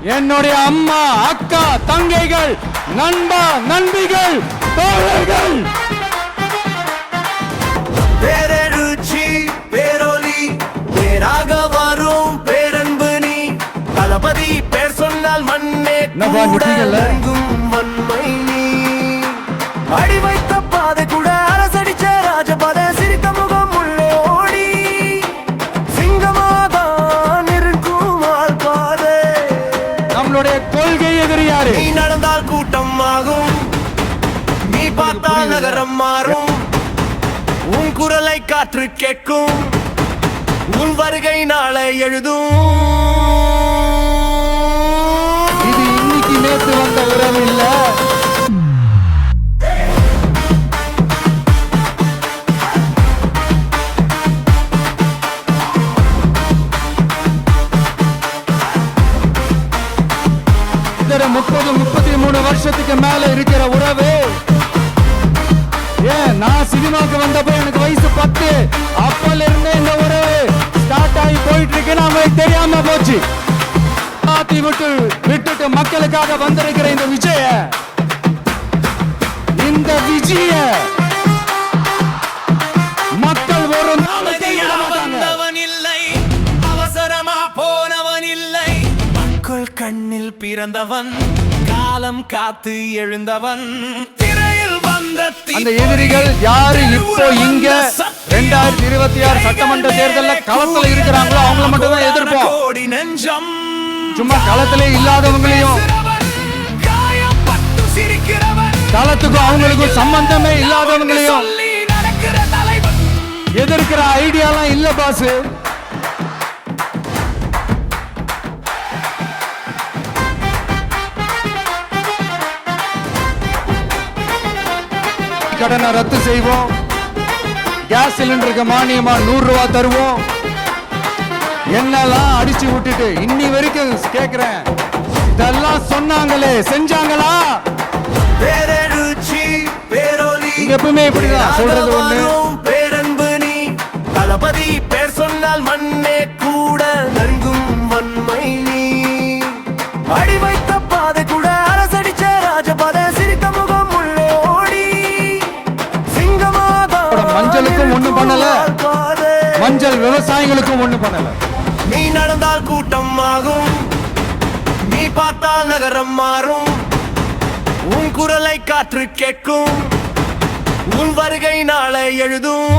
என்னுடைய அம்மா, அக்கா, தங்கைகள், நண்பா, நண்பிகள், தோழர்கள், பேரெழுச்சி பேரொலி பேராக வரும் பேரன்பு நீ தளபதி பேர் சொன்னால் மண்ணே கூட நெருங்கும் வன்மை நீ அடி வைத்த பாதை கூட அரசடிச்ச ராஜபாதை சிரித்த முகம் உள்ளே ஓடி சிங்கமாதான் இருக்கும் பாதை நம்மளுடைய கொள்கை எதிரியாரு. நீ நடந்தால் கூட்டம் ஆகும், நீ பார்த்தால் நகரம் மாறும், உன் குரலை காற்று கேட்கும், உன் வருகை நாளை எழுதும். இது இன்னைக்கு நேற்று வந்த உறவு இல்ல. இந்த 30-33 வருஷத்துக்கு மேல இருக்கிற உறவு. ஏன் நான் சினிமாவுக்கு வந்தப்ப எனக்கு வயசு 10. அப்பல இருந்தே இந்த உறவு ஸ்டார்ட் ஆகி போயிட்டு இருக்குன்னு அவங்களுக்கு தெரியாம போச்சு. விட்டுட்டு மக்களுக்காக வந்திருக்கிற இந்த விஜய மக்கள் ஒரு வந்தவன் இல்லை, அவசரமா போனவன் இல்லை, மக்கள் கண்ணில் பிறந்தவன், காலம் காத்து எழுந்தவன், திரையில் வந்த அந்த எதிரிகள் யாரு இப்போ இங்க 2026 சட்டமன்ற தேர்தலில் களத்துல இருக்கிறாங்களோ அவங்கள மட்டும் தான் எதிர்ப்போம். கோடி நெஞ்சம் சும்மா களத்திலே இல்லாதவங்களையும் களத்துக்கும் அவங்களுக்கும் சம்பந்தமே இல்லாதவங்களையும் எதிர்க்கிற ஐடியாலாம் இல்ல பாஸ். கடனை ரத்து செய்வோம், கேஸ் சிலிண்டருக்கு மானியமா 100 ரூபாய் தருவோம். என்னெல்லாம் அடிச்சு விட்டுட்டு இன்னி வரைக்கும் கேக்குறேன், இதெல்லாம் சொன்னாங்களே செஞ்சாங்களா? பேரெழுச்சி பேரொலி எப்பவுமே இப்படிதான் சொல்றது ஒண்ணு. பேரன்பு நீ தளபதி பேர் சொன்னால் மண்ணே கூட நெருங்கும் வன்மை நீ அடி வைத்த பாதை கூட அரசடிச்ச ராஜபாதை சிரித்த முகம் உள்ளே ஓடி சிங்கமாக மஞ்சளுக்கும் ஒண்ணு பண்ணல, மஞ்சள் விவசாயிகளுக்கும் ஒண்ணு பண்ணல. நீ நடந்தால் கூட்டம் ஆகும், நீ பார்த்தால் நகரம் மாறும், உன் குரலை காற்று கேட்கும், உன் வருகை நாளை எழுதும்.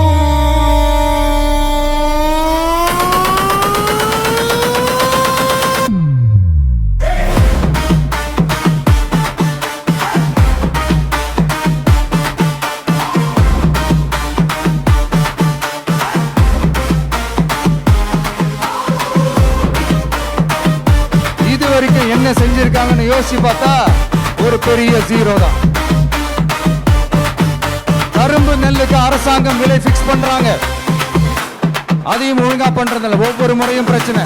என்ன செஞ்சிருக்காங்கன்னு யோசிச்சு பார்த்தா ஒரு பெரிய ஜீரோ தான். கரும்பு நெல்லுக்கு அரசாங்கம் விலை பிக்ஸ் பண்றாங்க, அதையும் ஒழுங்கா பண்றதில்ல. ஒவ்வொரு முறையும் பிரச்சனை.